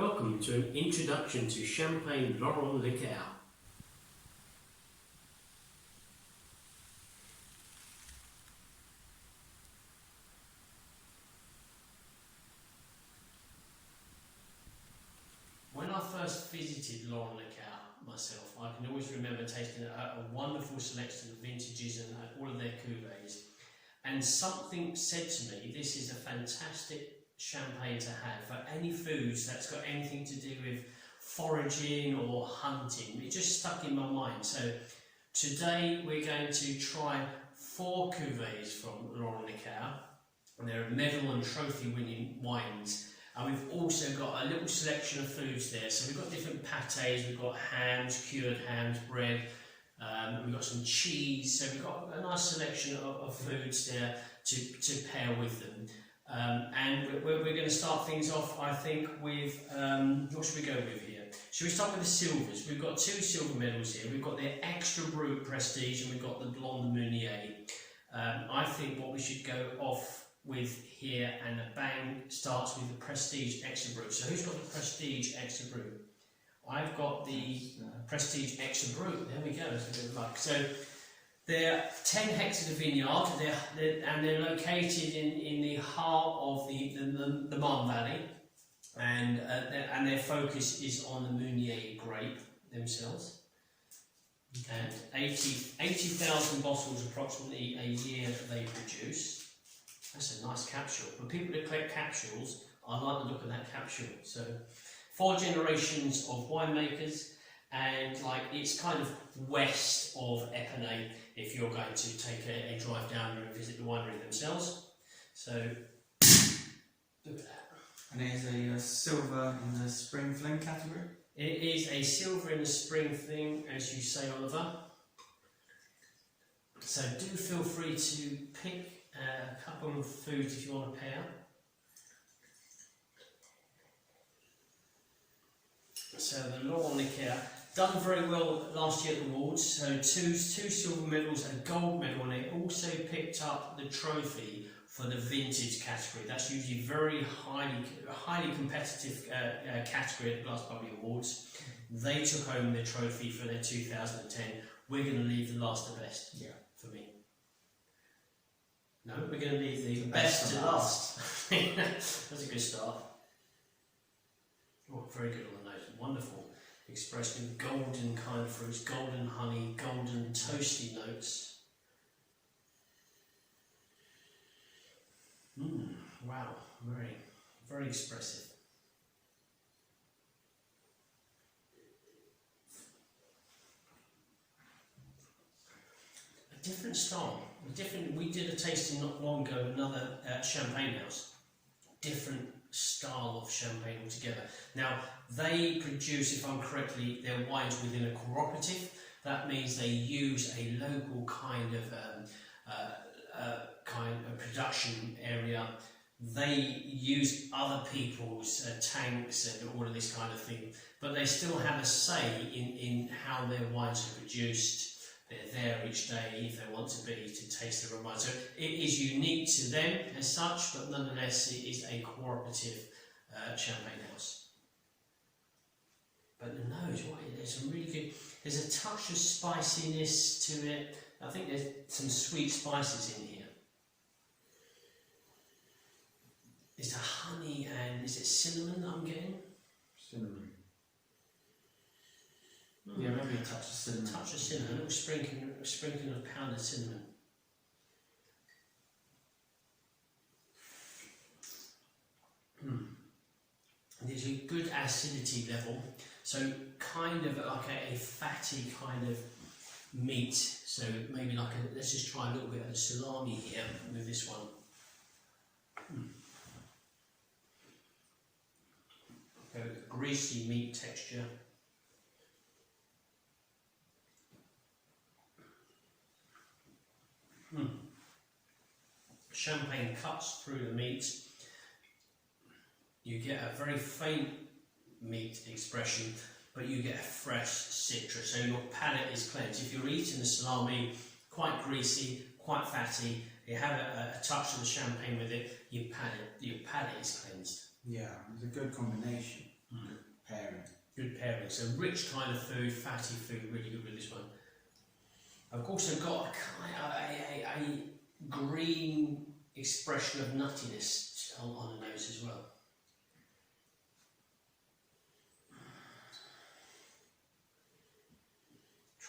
Welcome to an introduction to Champagne Laurent Lequart. When I first visited Laurent Lequart myself, I can always remember tasting a wonderful selection of vintages and all of their cuvées. And something said to me, this is a fantastic champagne to have for any foods that's got anything to do with foraging or hunting. It just stuck in my mind. So today we're going to try 4 cuvées from Laurent Lequart. And they're medal and trophy winning wines. And we've also got a little selection of foods there. So we've got different pâtés, we've got hams, cured hams, bread, we've got some cheese. So we've got a nice selection of foods there to pair with them. And we're going to start things off, I think, with, what should we go with here? Should we start with the silvers? We've got 2 silver medals here. We've got the Extra Brut Prestige and we've got the Blonde Meunier. I think what we should go off with here, and the bang starts with the Prestige Extra Brut. So who's got the Prestige Extra Brut? I've got the Prestige Extra Brut. There we go, that's a bit of luck. So they're 10 hectares of vineyard, and they're located in the heart of the Marne Valley, and their focus is on the Meunier grape themselves. And 80,000 bottles approximately a year they produce. That's a nice capsule. For people that collect capsules, I like the look of that capsule. So 4 generations of winemakers, and like it's kind of west of Epinay if you're going to take a drive down there and visit the winery themselves. So look at that. And it is a silver in the spring fling category? It is a silver in the spring thing, as you say, Oliver. So do feel free to pick a couple of foods if you want to pair. So the Laurent Lequart, done very well last year at the awards. So two silver medals and a gold medal, and they also picked up the trophy for the vintage category. That's usually very highly competitive category at the Glass Bubbly Awards. They took home the trophy for their 2010. We're going to leave the last to best. Yeah, for me. No, we're going to leave the best to last. That's a good start. Oh, very good on the nose. Wonderful. Expressed in golden kind of fruits, golden honey, golden toasty notes. Wow, very expressive. A different style. We did a tasting not long ago, another champagne house. Different style of champagne altogether. Now, they produce, if I'm correctly, their wines within a cooperative. That means they use a local kind of production area. They use other people's tanks and all of this kind of thing, but they still have a say in how their wines are produced. They're there each day if they want to be to taste their own wine. So it is unique to them as such, but nonetheless it is a cooperative champagne house. But the nose, there's some really good. There's a touch of spiciness to it. I think there's some sweet spices in here. Is it honey and is it cinnamon I'm getting? Cinnamon. Yeah, maybe a touch of cinnamon. A touch of cinnamon, a little sprinkling of powdered cinnamon. There's a good acidity level, so kind of like a fatty kind of meat. So maybe like let's just try a little bit of salami here with this one. A greasy meat texture. Champagne cuts through the meat. You get a very faint meat expression, but you get a fresh citrus. So your palate is cleansed. If you're eating the salami, quite greasy, quite fatty, you have a touch of the champagne with it, your palate is cleansed. Yeah, it's a good combination. Pairing. Good pairing. So rich kind of food, fatty food, really good with this one. I've also got a green expression of nuttiness on the nose as well.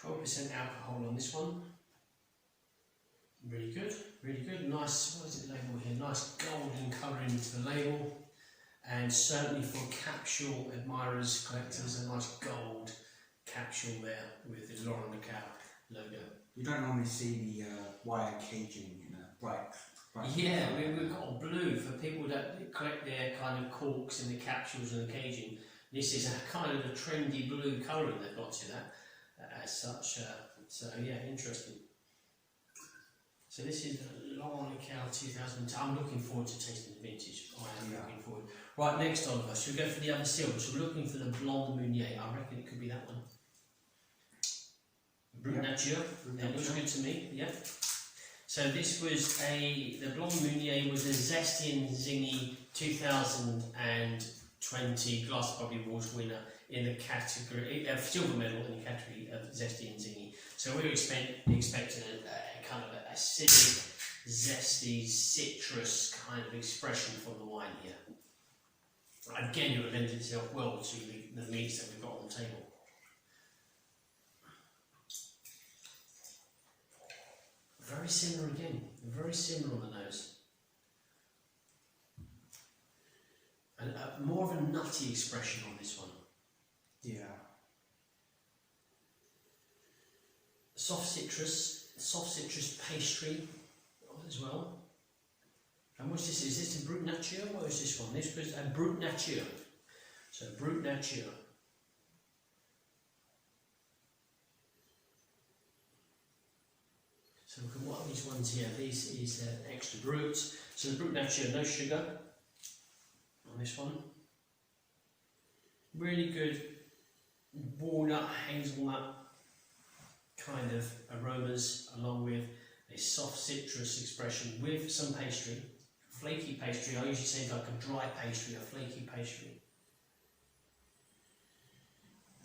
%12 alcohol on this one. Really good, really good. Nice, what is it labelled here? Nice golden colouring to the label. And certainly for capsule admirers, collectors, a nice gold capsule there with the Laurent Lequart logo. You don't normally see the wire caging in a bright. Yeah, we've got blue for people that collect their kind of corks and the capsules and the caging. This is a kind of a trendy blue colouring they've got to that as such. So yeah, interesting. So this is Laurent Lequart 2010. I'm looking forward to tasting the vintage. I am looking forward. Right, next Oliver, should we go for the other silver? So we're looking for the Blanc de Meunier. I reckon it could be that one. Brut Nature. That looks good to me. Yeah. So this was the Blanc de Meunier was a Zesty and Zingy 2020 Glass Bubbly Awards winner in the category silver medal in the category of Zesty and Zingy. So we were expecting a kind of acidic, zesty, citrus kind of expression from the wine here. Again, it would lend itself well to the meats that we've got on the table. Very similar again, very similar on the nose. And more of a nutty expression on this one. Yeah. Soft citrus pastry as well. And what's this? Is this a Brut Nature? What is this one? This was a Brut Nature. So Brut Nature. So look at what are these ones here? These is extra brut. So the Brut Nature, no sugar on this one. Really good walnut, hazelnut kind of aromas, along with a soft citrus expression with some pastry, flaky pastry. I usually say like a dry pastry, a flaky pastry.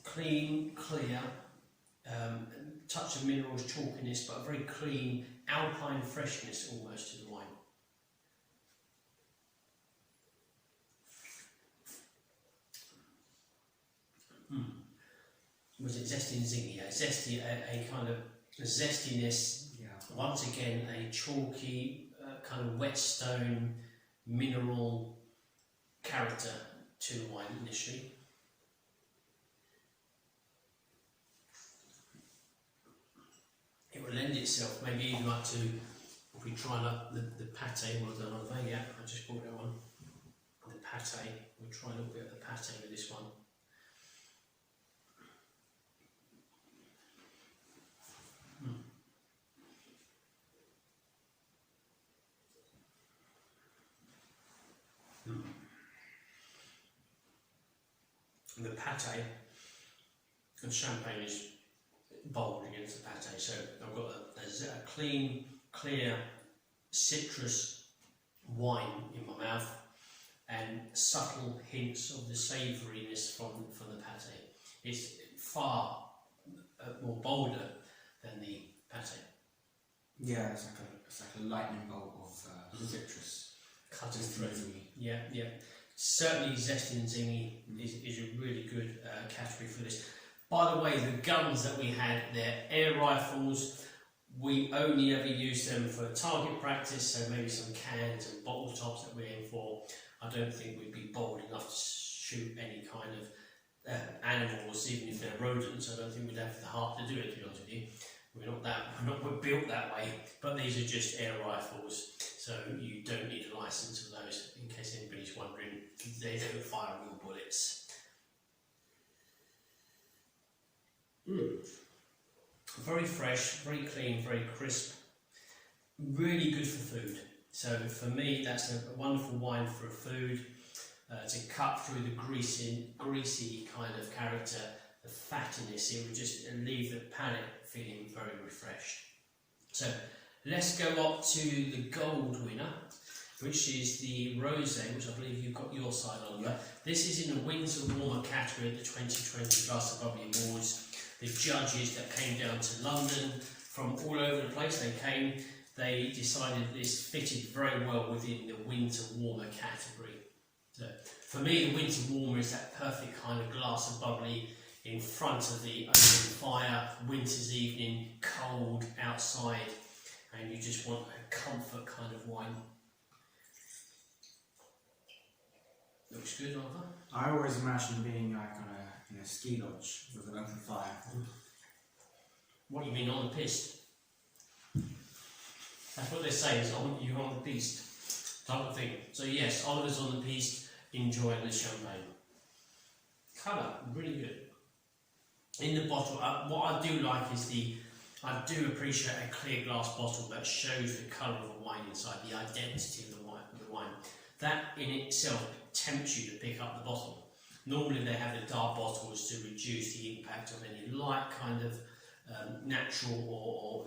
Clean, clear, touch of minerals, chalkiness, but a very clean alpine freshness almost to the wine. Was it zesty and zingy? Yeah, zesty, a kind of zestiness. Yeah. Once again, a chalky, kind of whetstone, mineral character to the wine initially. It will lend itself maybe even up to, if we try up the pate, well done on there, yeah, I just brought that one. The pate, we'll try a little bit of the pate with this one. The pate and champagne is bold against the pate, so I've got a clean, clear citrus wine in my mouth and subtle hints of the savouriness from the pate. It's far more bolder than the pate. Yeah, it's like a lightning bolt of citrus. Cutting through. Yeah, yeah. Certainly zesty and zingy is a really good category for this. By the way, the guns that we had, they're air rifles. We only ever use them for target practice, so maybe some cans and bottle tops that we aim for. I don't think we'd be bold enough to shoot any kind of animals, even if they're rodents. I don't think we'd have the heart to do it, to be honest with you. We're built that way, but these are just air rifles, so you don't need a license for those, in case anybody's wondering. They don't fire real bullets. Very fresh, very clean, very crisp, really good for food. So for me, that's a wonderful wine for a food, to cut through the greasy kind of character, the fattiness. It would just leave the palate feeling very refreshed. So let's go up to the gold winner, which is the rosé, which I believe you've got your side on. Yeah. This is in the Winter Warmer category at the 2020 Glass of Bubbly Awards. The judges that came down to London from all over the place, they decided this fitted very well within the Winter Warmer category. So for me, the Winter Warmer is that perfect kind of glass of bubbly in front of the open fire, winter's evening, cold outside, and you just want a comfort kind of wine. Looks good, Arthur. I always imagine being like in a ski lodge with an open fire. What do you mean on the piste? That's what they say, is you're on the piste type of thing. So yes, Oliver's on the piste enjoying the champagne. Colour, really good. In the bottle, what I do like is I do appreciate a clear glass bottle that shows the colour of the wine inside, the identity of the wine. That in itself tempts you to pick up the bottle. Normally they have the dark bottles to reduce the impact of any light kind of natural or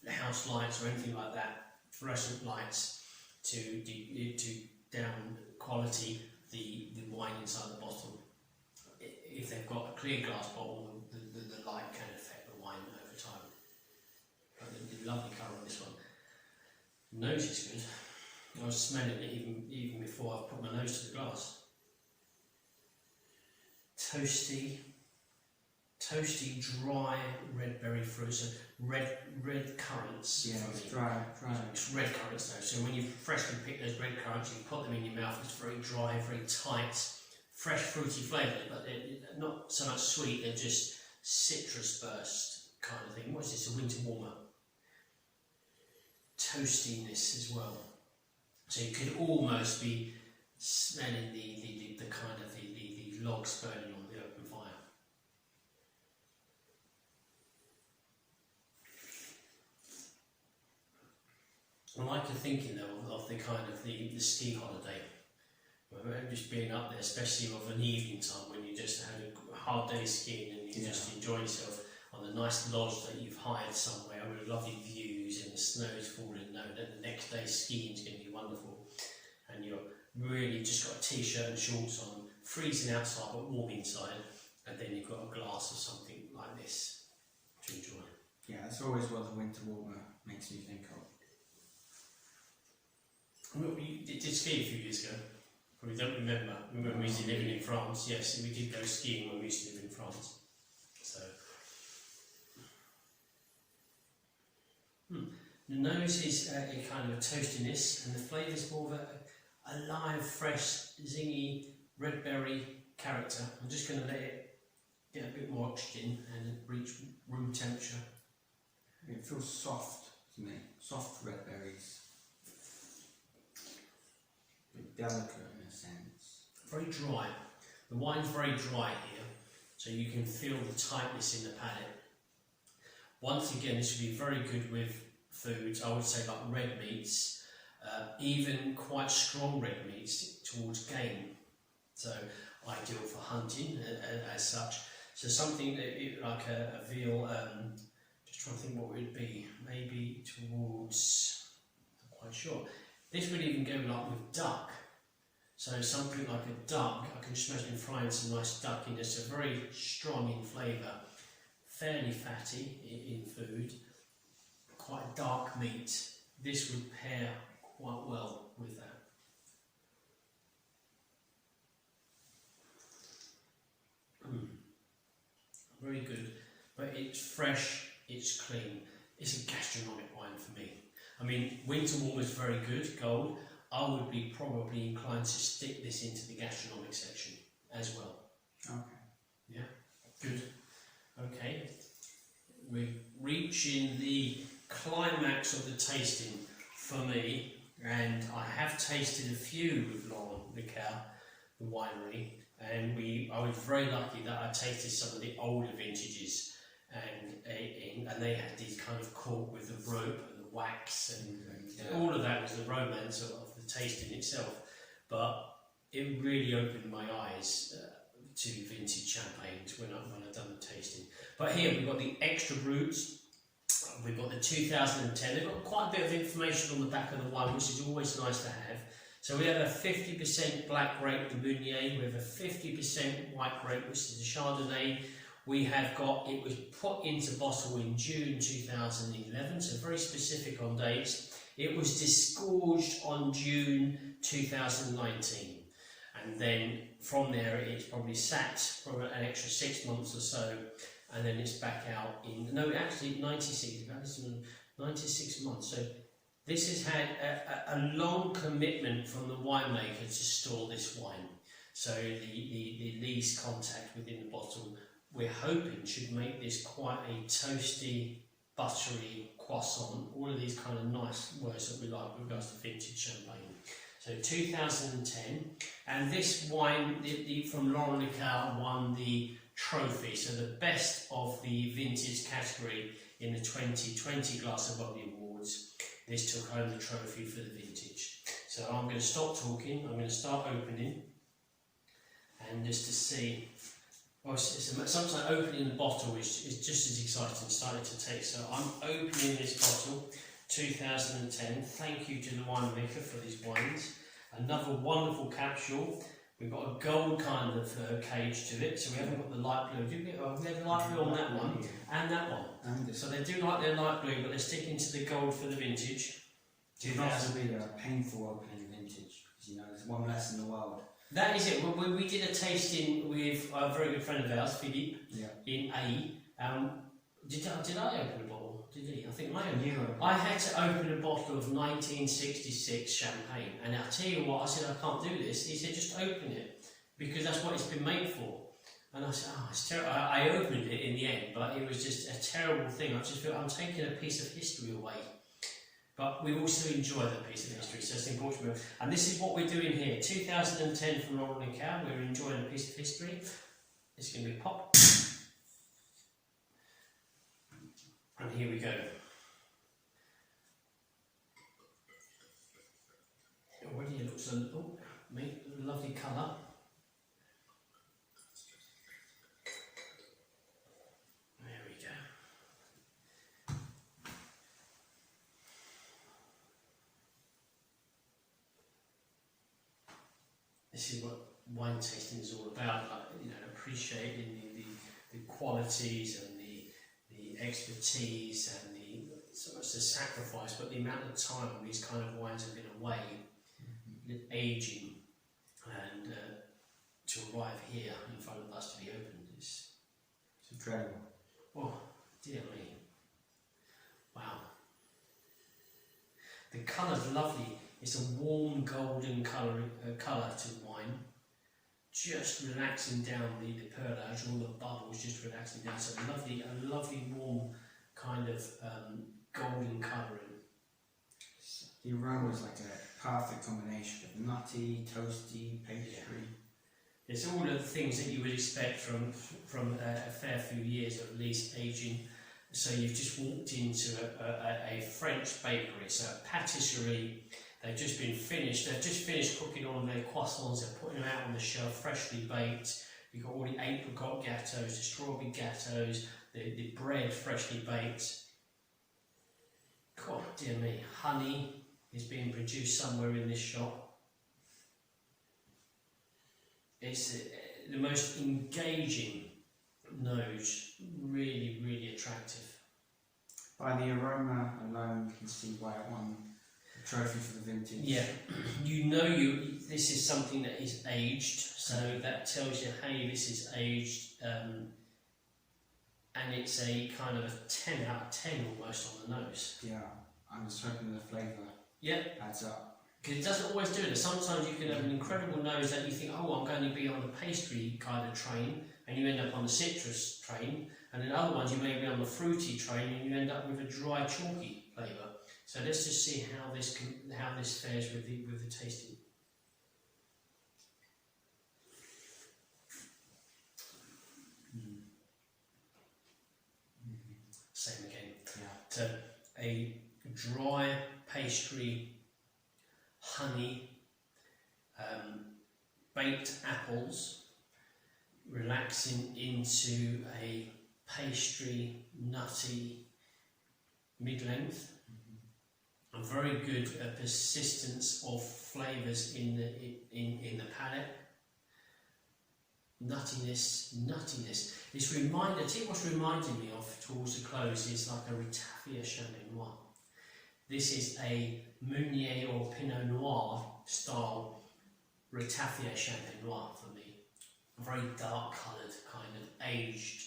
house lights or anything like that, fluorescent lights to down quality the wine inside the bottle. If they've got a clear glass bottle, the light can affect the wine over time. But the lovely colour on this one. Nose is good. I was smelling it even before I put my nose to the glass. Toasty, dry red berry fruit, so red currants. Yeah, it's dry. It's red currants though, so when you freshly pick those red currants, you put them in your mouth, it's very dry, very tight, fresh fruity flavour, but they're not so much sweet, they're just citrus burst kind of thing. What is this, a winter warmer? Toastiness as well. So you could almost be smelling the kind of the logs burning on the open fire. I like the thinking though of the kind of the ski holiday. Just being up there, especially of an evening time when you just had a hard day skiing and you just enjoy yourself on a nice lodge that you've hired somewhere with lovely views and the snow's falling, know that the next day skiing is going to be wonderful, and you're really just got a t-shirt and shorts on, freezing outside but warm inside, and then you've got a glass of something like this to enjoy. Yeah, that's always what the winter warmer makes me think of. Well, you did ski a few years ago. Probably don't remember. When we used to live in France. Yes, we did go skiing when we used to live in France. So, the nose is a kind of a toastiness, and the flavour is more of a live, fresh, zingy, red berry character. I'm just going to let it get a bit more oxygen and reach room temperature. It feels soft to me, soft red berries. Delicate in a sense. Very dry. The wine's very dry here, so you can feel the tightness in the palate. Once again, this would be very good with foods, I would say like red meats, even quite strong red meats towards game. So ideal for hunting as such. So something like a veal, just trying to think what it would be, maybe towards, not quite sure. This would even go like with duck. So something like a duck, I can just imagine frying some nice duck in this, so very strong in flavour, fairly fatty in food, quite dark meat. This would pair quite well with that. Very good, but it's fresh, it's clean. It's a gastronomic wine for me. I mean, winter warm is very good, gold. I would be probably inclined to stick this into the gastronomic section as well. Okay. Yeah, good. Okay, we're reaching the climax of the tasting for me, and I have tasted a few with Laurent Lequart, the winery, and I was very lucky that I tasted some of the older vintages, and they had these kind of cork with the rope and the wax, and all of that was the romance of the tasting itself. But it really opened my eyes to vintage champagnes when I've done the tasting. But here we've got the extra brut, we've got the 2010. They've got quite a bit of information on the back of the wine, which is always nice to have. So we have a 50% black grape de Meunier, we have a 50% white grape, which is a Chardonnay. We have got, it was put into bottle in June 2011, so very specific on dates. It was disgorged on June 2019. And then from there, it's probably sat for an extra 6 months or so, and then it's back out in, no, actually 96 months. So this has had a long commitment from the winemaker to store this wine. So the least contact within the bottle, we're hoping should make this quite a toasty, buttery croissant, all of these kind of nice words that we like with regards to vintage champagne. So 2010, and this wine from Laurent Lequart won the trophy, so the best of the vintage category in the 2020 Glass of Bubbly Awards. This took home the trophy for the vintage. So I'm going to stop talking, I'm going to start opening, and just to see, well, sometimes opening the bottle is just as exciting, starting to taste. So I'm opening this bottle, 2010. Thank you to the winemaker for these wines. Another wonderful capsule. We've got a gold kind of cage to it, so we haven't got the light blue. We have the light blue on that one and that one. So they do like their light blue, but they're sticking to the gold for the vintage. It can also be a painful opening vintage, because you know there's one less in the world. That is it. We did a tasting with a very good friend of ours, Philippe, in A. Did I open a bottle? Did he? I think I opened. I had to open a bottle of 1966 champagne, and I'll tell you what, I said, I can't do this. He said, just open it, because that's what it's been made for. And I said, oh, it's terrible. I opened it in the end, but it was just a terrible thing. I just feel I'm taking a piece of history away. But we also enjoy that piece of history, so it's important. And this is what we're doing here. 2010 from Laurent Lequart, we're enjoying a piece of history. It's going to be pop. And here we go. Already it looks a lovely colour. There we go. This is what wine tasting is all about, like, you know, appreciating the qualities and the expertise and so much the sacrifice, but the amount of time these kind of wines have been away, aging, and to arrive here in front of us to be opened is incredible. Oh, dear me. Wow. The colour's lovely. It's a warm golden colour to wine. Just relaxing down the perlage, all the bubbles just relaxing down. So a lovely warm kind of golden colouring. The aroma is like a perfect combination of nutty, toasty, pastry. It's all of the things that you would expect from a fair few years of least aging. So you've just walked into a French bakery, so a patisserie. They've just finished cooking all their croissants. They're putting them out on the shelf, freshly baked. You've got all the apricot gâteaux, the strawberry gâteaux, the bread freshly baked. God, dear me, honey is being produced somewhere in this shop. It's the most engaging nose, really, really attractive. By the aroma alone, you can see why it won the trophy for the vintage. Yeah, this is something that is aged, so that tells you, hey, this is aged, and it's a kind of a 10 out of 10 almost on the nose. Yeah, I'm just hoping the flavour adds up. Because it doesn't always do it. Sometimes you can have an incredible nose that you think, oh, I'm going to be on the pastry kind of train, and you end up on the citrus train, and in other ones you may be on the fruity train, and you end up with a dry, chalky flavour. So let's just see how this fares with the tasting. Same again. Yeah. So a dry pastry, honey, baked apples, relaxing into a pastry, nutty, mid-length. A very good persistence of flavours in the palate. Nuttiness. This reminder, I think what's reminding me of towards the close is like a Ratafia Champenois. This is a Meunier or Pinot Noir style Ratafia Champenois for me. A very dark coloured, kind of aged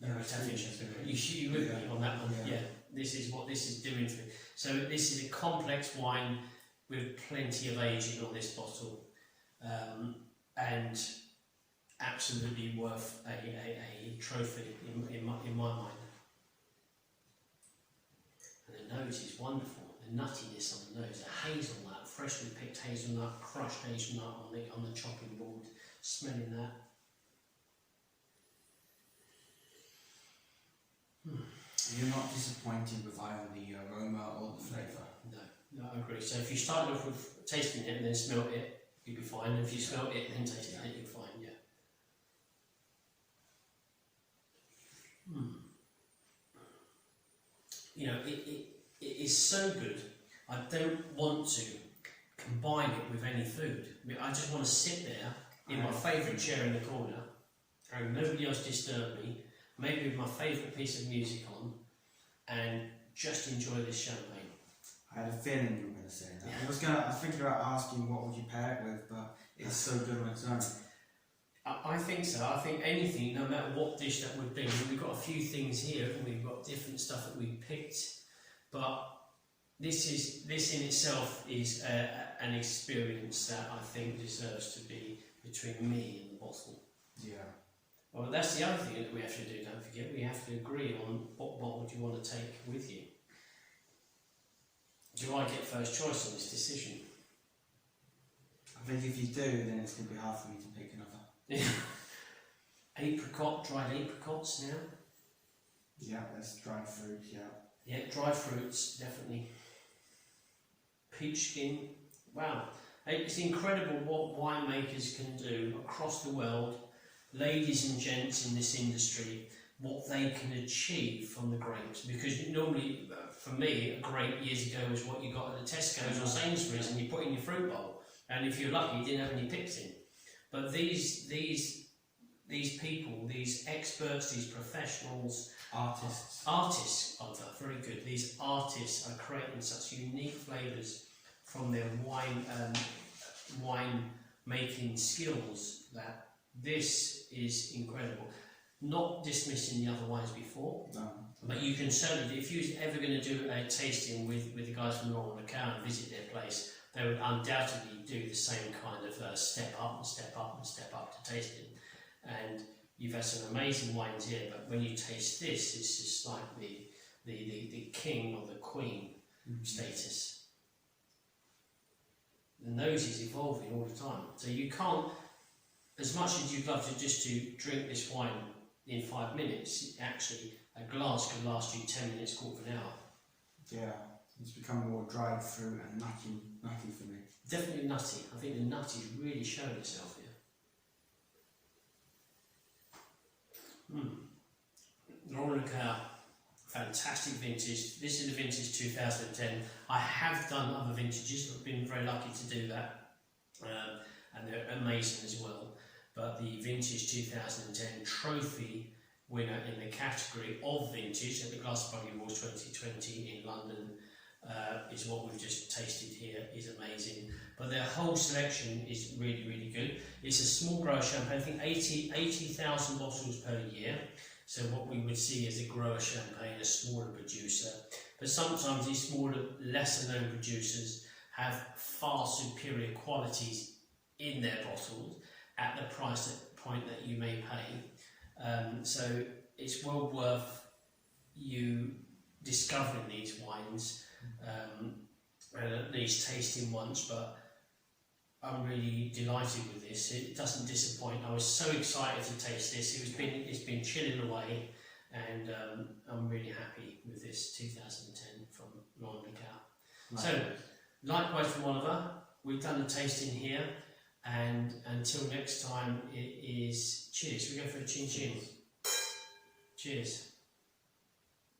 Ratafia Champenois. You with me on that one? Yeah. This is what this is doing for me. So this is a complex wine with plenty of aging on this bottle, and absolutely worth a trophy in my mind. And the nose is wonderful. The nuttiness on the nose, the hazelnut, freshly picked hazelnut, crushed hazelnut on the chopping board. Smelling that. You're not disappointed with either the aroma or the flavour? No, I agree. So if you start off with tasting it and then smelt it, you'll be fine. And if you smelt it and then tasted it, you're fine, yeah. You know, it is so good, I don't want to combine it with any food. I just want to sit there in my favourite chair in the corner and nobody else disturb me, maybe with my favourite piece of music on, and just enjoy this champagne. I had a feeling you were going to say that. Yeah. I was thinking about asking what would you pair it with, but it's so good on its own. I think so. I think anything, no matter what dish that would be. We've got a few things here, and we've got different stuff that we picked, but this in itself is an experience that I think deserves to be between me and the bottle. Yeah. Well, that's the other thing that we have to do. Don't forget, we have to agree on what bottle do you want to take with you. Do I get first choice on this decision? I think if you do, then it's going to be hard for me to pick another. Dried apricots now. Yeah, there's dried fruit, yeah. Yeah, dried fruits, definitely. Peach skin. Wow. It's incredible what winemakers can do across the world, ladies and gents in this industry, what they can achieve from the grapes. Because normally, for me, a grape years ago was what you got at the Tesco's or Sainsbury's and you put in your fruit bowl. And if you're lucky, you didn't have any pips in. But these people, these experts, these professionals, artists, Oliver, very good. These artists are creating such unique flavours from their wine making skills that this is incredible. Not dismissing the other wines before, no. But you can certainly, if you're ever going to do a tasting with the guys from Laurent Lequart and visit their place, they would undoubtedly do the same kind of step up and step up and step up to tasting. And you've had some amazing wines here, but when you taste this, it's just like the king or the queen status. The nose is evolving all the time, so you can't, as much as you'd love to just to drink this wine in 5 minutes, actually a glass could last you 10 minutes, quarter of an hour. Yeah, it's become more dried fruit and nutty for me. Definitely nutty. I think the nutty is really showing itself here. Laurent Lequart, fantastic vintage. This is the vintage 2010. I have done other vintages, I've been very lucky to do that, and they're amazing as well. But the vintage 2010 trophy winner in the category of vintage at the Bubbly Awards 2020 in London is what we've just tasted here, is amazing. But their whole selection is really, really good. It's a small grower champagne, I think 80,000 bottles per year. So what we would see is a grower champagne, a smaller producer. But sometimes these smaller, lesser known producers have far superior qualities in their bottles at the price point that you may pay. So it's well worth you discovering these wines and at least tasting once. But I'm really delighted with this. It doesn't disappoint. I was so excited to taste this. It's been chilling away, and I'm really happy with this 2010 from Laurent Lequart. So, likewise from Oliver, we've done a tasting here, and until next time, it is cheers. We go for a chin chin. Cheers.